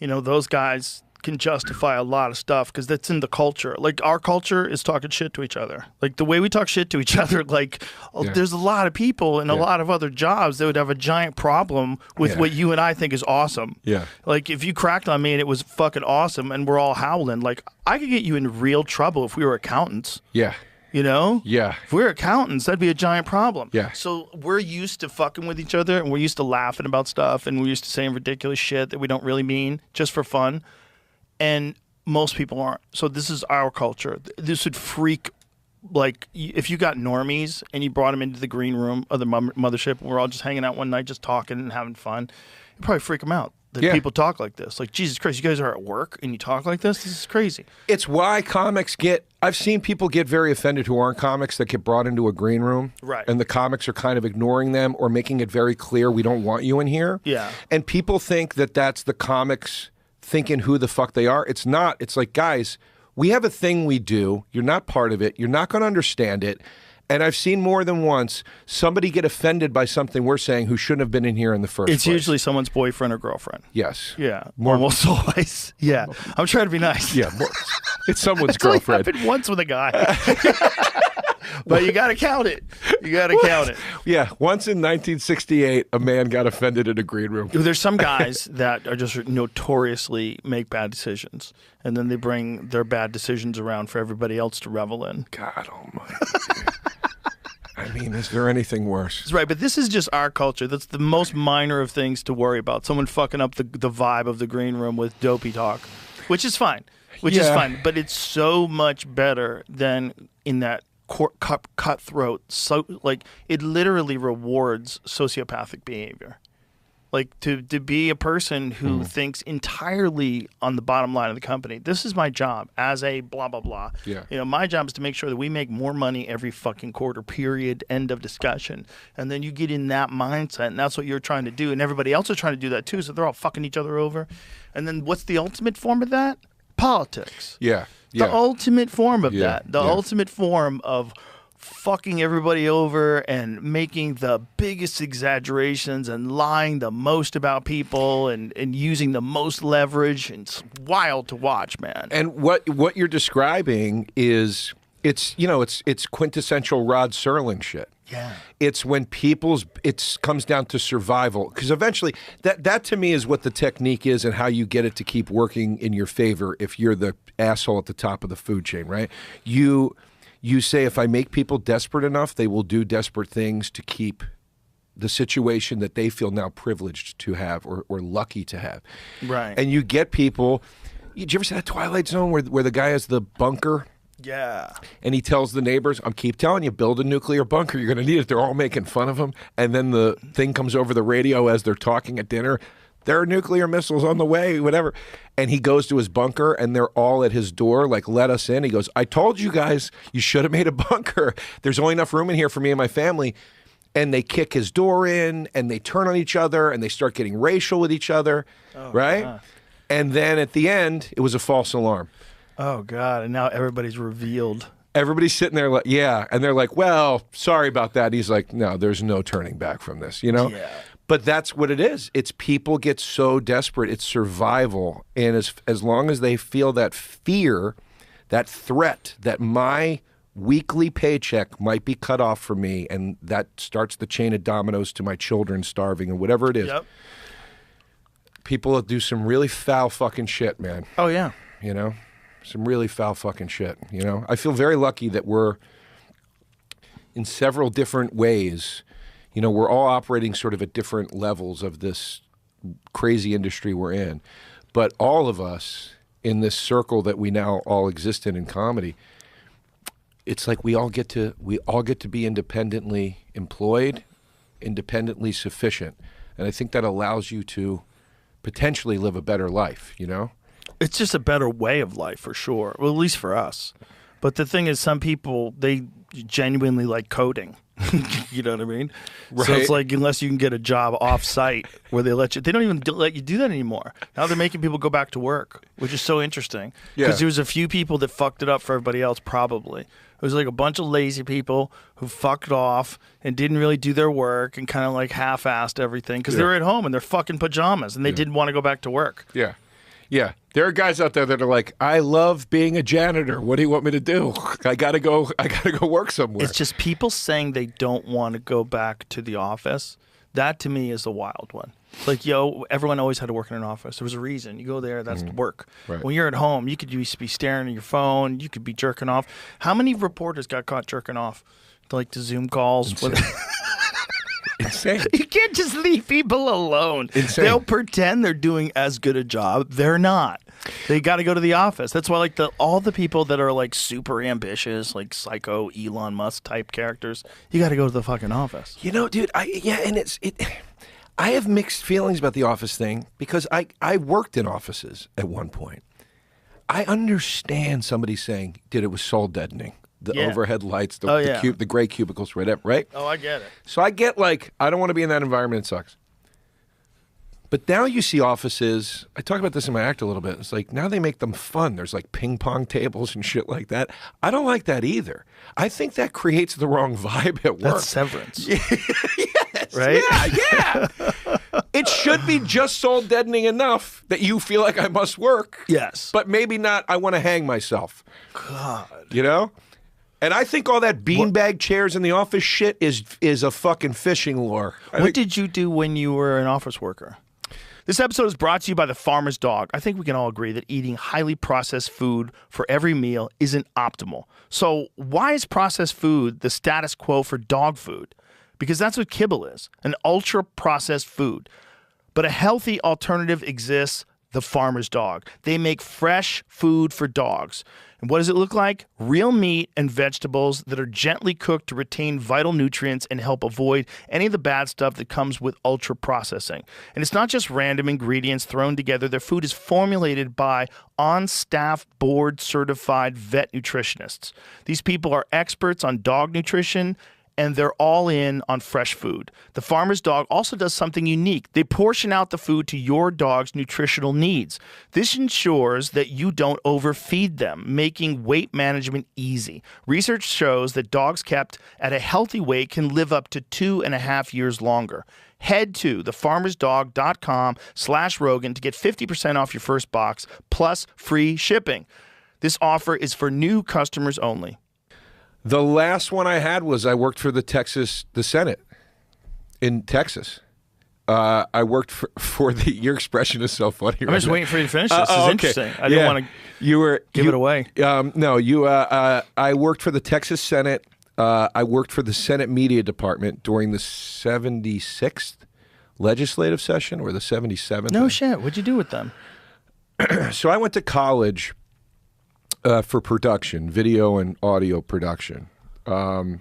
those guys can justify a lot of stuff because that's in the culture. Like, our culture is talking shit to each other. Like, the way we talk shit to each other, like, there's a lot of people in a lot of other jobs that would have a giant problem with what you and I think is awesome. Yeah. Like, if you cracked on me and it was fucking awesome and we're all howling, like, I could get you in real trouble if we were accountants. Yeah. Yeah. If we're accountants, that'd be a giant problem. Yeah. So we're used to fucking with each other, and we're used to laughing about stuff, and we're used to saying ridiculous shit that we don't really mean just for fun. And most people aren't. So this is our culture. This would freak, like, if you got normies and you brought them into the green room of the mothership, and we're all just hanging out one night, just talking and having fun, it'd probably freak them out. That people talk like this. Like, Jesus Christ, you guys are at work and you talk like this? This is crazy. It's why comics I've seen people get very offended who aren't comics that get brought into a green room. Right. And the comics are kind of ignoring them or making it very clear, we don't want you in here. Yeah. And people think that that's the comics thinking who the fuck they are. It's not. It's like, guys, we have a thing we do. You're not part of it. You're not going to understand it. And I've seen more than once somebody get offended by something we're saying who shouldn't have been in here in the first place. It's usually someone's boyfriend or girlfriend. Yes. Yeah. Almost always. Yeah. I'm trying to be nice. Yeah. It's someone's It's only girlfriend. happened once with a guy. But you got to count it. You got to count it. Yeah. Once in 1968, a man got offended in a green room. There's some guys that are just notoriously make bad decisions, and then they bring their bad decisions around for everybody else to revel in. God almighty. I mean, is there anything worse? That's right, but this is just our culture. That's the most minor of things to worry about. Someone fucking up the vibe of the green room with dopey talk, which is fine. Is fine. But it's so much better than in that cutthroat. So, like, it literally rewards sociopathic behavior. Like, to be a person who thinks entirely on the bottom line of the company. This is my job as a blah, blah, blah. Yeah. My job is to make sure that we make more money every fucking quarter, period, end of discussion. And then you get in that mindset, and that's what you're trying to do. And everybody else is trying to do that too, so they're all fucking each other over. And then what's the ultimate form of that? Politics. Yeah. The ultimate form of that. The ultimate form of fucking everybody over and making the biggest exaggerations and lying the most about people and using the most leverage. And it's wild to watch, man. And what you're describing is it's quintessential Rod Serling shit. Yeah. It's when it comes down to survival, because eventually that to me is what the technique is and how you get it to keep working in your favor if you're the asshole at the top of the food chain, right? You say, if I make people desperate enough, they will do desperate things to keep the situation that they feel now privileged to have or lucky to have. Right. And you get people. Did you ever see that Twilight Zone where the guy has the bunker? Yeah. And he tells the neighbors, I keep telling you, build a nuclear bunker. You're going to need it. They're all making fun of him. And then the thing comes over the radio as they're talking at dinner. There are nuclear missiles on the way, whatever. And he goes to his bunker, and they're all at his door, like, let us in. He goes, I told you guys you should have made a bunker. There's only enough room in here for me and my family. And they kick his door in, and they turn on each other, and they start getting racial with each other, right? God. And then at the end, it was a false alarm. Oh, God. And now everybody's revealed. Everybody's sitting there like, yeah. And they're like, well, sorry about that. And he's like, no, there's no turning back from this, Yeah. But that's what it is. It's people get so desperate. It's survival. And as long as they feel that fear, that threat, that my weekly paycheck might be cut off from me, and that starts the chain of dominoes to my children starving and whatever it is. Yep. People do some really foul fucking shit, man. Oh, yeah. Some really foul fucking shit, I feel very lucky that we're in several different ways. We're all operating sort of at different levels of this crazy industry we're in. But all of us in this circle that we now all exist in comedy, it's like we all get to be independently employed, independently sufficient. And I think that allows you to potentially live a better life, It's just a better way of life for sure. Well, at least for us. But the thing is, some people, they genuinely like coding. You know what I mean? Right. So it's like, unless you can get a job off-site where they don't even let you do that anymore. Now they're making people go back to work, which is so interesting. Because there was a few people that fucked it up for everybody else, probably. It was like a bunch of lazy people who fucked off and didn't really do their work and kind of like half-assed everything because they were at home in their fucking pajamas and they didn't want to go back to work. Yeah. Yeah, there are guys out there that are like, I love being a janitor. What do you want me to do? I gotta go work somewhere. It's just people saying they don't want to go back to the office. That to me is a wild one. Like, everyone always had to work in an office. There was a reason. You go there, that's work. Right. When you're at home, you could just be staring at your phone. You could be jerking off. How many reporters got caught jerking off? Like the Zoom calls. Insane. You can't just leave people alone. Insane. They'll pretend they're doing as good a job. They're not. They got to go to the office. That's why, like, all the people that are like super ambitious, like psycho Elon Musk type characters, you got to go to the fucking office. You know, dude. I have mixed feelings about the office thing because I worked in offices at one point. I understand somebody saying, "Dude, it was soul deadening." The overhead lights, the gray cubicles, whatever, right? Oh, I get it. So I get like, I don't want to be in that environment. It sucks. But now you see offices, I talk about this in my act a little bit. It's like, now they make them fun. There's like ping pong tables and shit like that. I don't like that either. I think that creates the wrong vibe at work. That's severance. Yes. Right? Yeah. It should be just soul deadening enough that you feel like I must work. Yes. But maybe not, I want to hang myself. God. You know? And I think all that beanbag chairs in the office shit is a fucking fishing lure. What did you do when you were an office worker? This episode is brought to you by the Farmer's Dog. I think we can all agree that eating highly processed food for every meal isn't optimal. So why is processed food the status quo for dog food? Because that's what kibble is, an ultra-processed food. But a healthy alternative exists, the Farmer's Dog. They make fresh food for dogs. And what does it look like? Real meat and vegetables that are gently cooked to retain vital nutrients and help avoid any of the bad stuff that comes with ultra processing. And it's not just random ingredients thrown together. Their food is formulated by on-staff board-certified vet nutritionists. These people are experts on dog nutrition, and they're all in on fresh food. The Farmer's Dog also does something unique. They portion out the food to your dog's nutritional needs. This ensures that you don't overfeed them, making weight management easy. Research shows that dogs kept at a healthy weight can live up to 2.5 years longer. Head to thefarmersdog.com/Rogan to get 50% off your first box plus free shipping. This offer is for new customers only. The last one I had was I worked for the Senate in Texas. I worked for the. Your expression is so funny. I'm just waiting for you to finish this. This is interesting. I didn't want to give it away. I worked for the Texas Senate. I worked for the Senate Media Department during the 76th legislative session or the 77th. No shit. What'd you do with them? So I went to college for production, video and audio production. And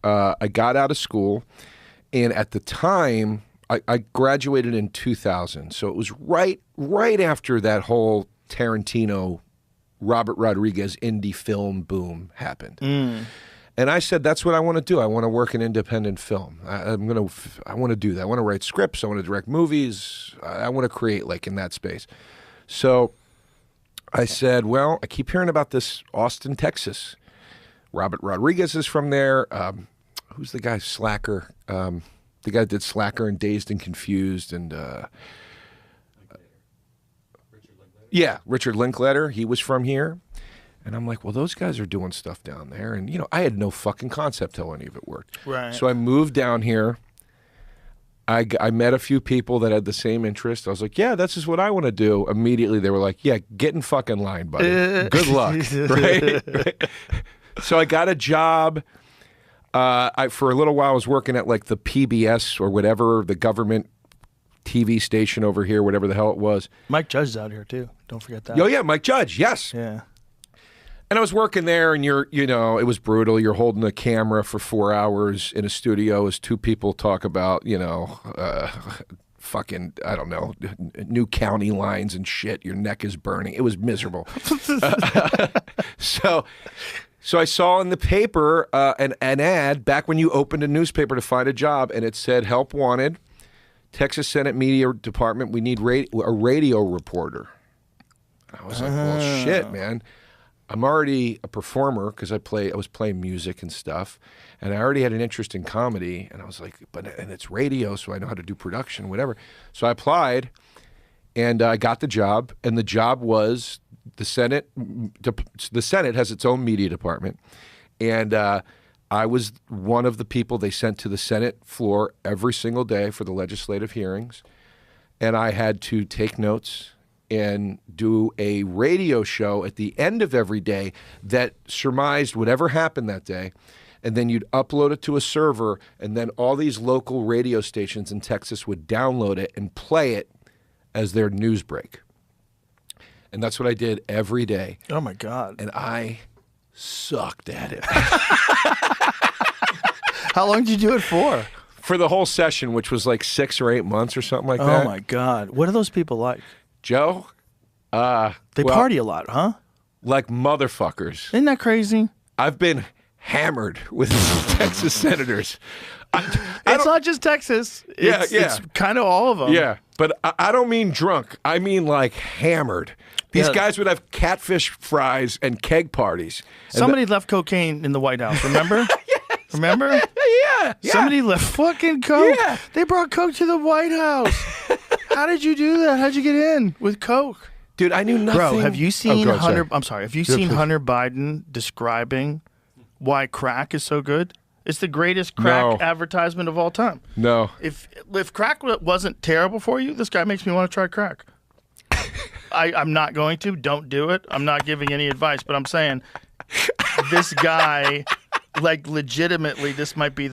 I got out of school, and at the time, I graduated in 2000. So it was right after that whole Tarantino, Robert Rodriguez indie film boom happened. And I said, that's what I want to do. I want to work in independent film. I want to do that. I want to write scripts. I want to direct movies. I want to create like in that space. So I said, well, I keep hearing about this Austin, Texas. Robert Rodriguez is from there. Who's the guy? Slacker. The guy that did Slacker and Dazed and Confused. And Richard Linklater. He was from here. And I'm like, well, those guys are doing stuff down there. And, I had no fucking concept how any of it worked. Right. So I moved down here. I met a few people that had the same interest. I was like, yeah, this is what I want to do. Immediately, they were like, yeah, get in fucking line, buddy. Good luck. Right? So I got a job. For a little while, I was working at like the PBS or whatever, the government TV station over here, whatever the hell it was. Mike Judge is out here, too. Don't forget that. Oh, yeah, Mike Judge. Yes. Yeah. And I was working there, and it was brutal. You're holding a camera for 4 hours in a studio as two people talk about, fucking, I don't know, new county lines and shit. Your neck is burning. It was miserable. So I saw in the paper an ad back when you opened a newspaper to find a job, and it said, help wanted, Texas Senate Media Department, we need a radio reporter. I was like, well, shit, man. I'm already a performer because I was playing music and stuff, and I already had an interest in comedy, and I was like, and it's radio, so I know how to do production, whatever. So I applied, And I got the job, and the job was the Senate. The Senate has its own media department, and I was one of the people they sent to the Senate floor every single day for the legislative hearings, and I had to take notes and do a radio show at the end of every day that surmised whatever happened that day. And then you'd upload it to a server, and then all these local radio stations in Texas would download it and play it as their news break. And that's what I did every day. Oh, my God. And I sucked at it. How long did you do it for? For the whole session, which was like 6 or 8 months or something like that. Oh, my God. What are those people like? Joe? They party a lot, huh? Like motherfuckers. Isn't that crazy? I've been hammered with Texas senators. It's not just Texas. It's kind of all of them. Yeah, but I don't mean drunk. I mean like hammered. These guys would have catfish fries and keg parties. Somebody left cocaine in the White House, remember? Yes. Remember? Yeah. Somebody left fucking coke. Yeah. They brought coke to the White House. How did you do that? How'd you get in with coke? Dude, I knew nothing. Bro, have you seen Hunter? Sorry. I'm sorry. Have you seen Hunter Biden describing why crack is so good? It's the greatest crack advertisement of all time. No. If crack wasn't terrible for you, this guy makes me want to try crack. I'm not going to. Don't do it. I'm not giving any advice, but I'm saying this guy, like, legitimately, this might be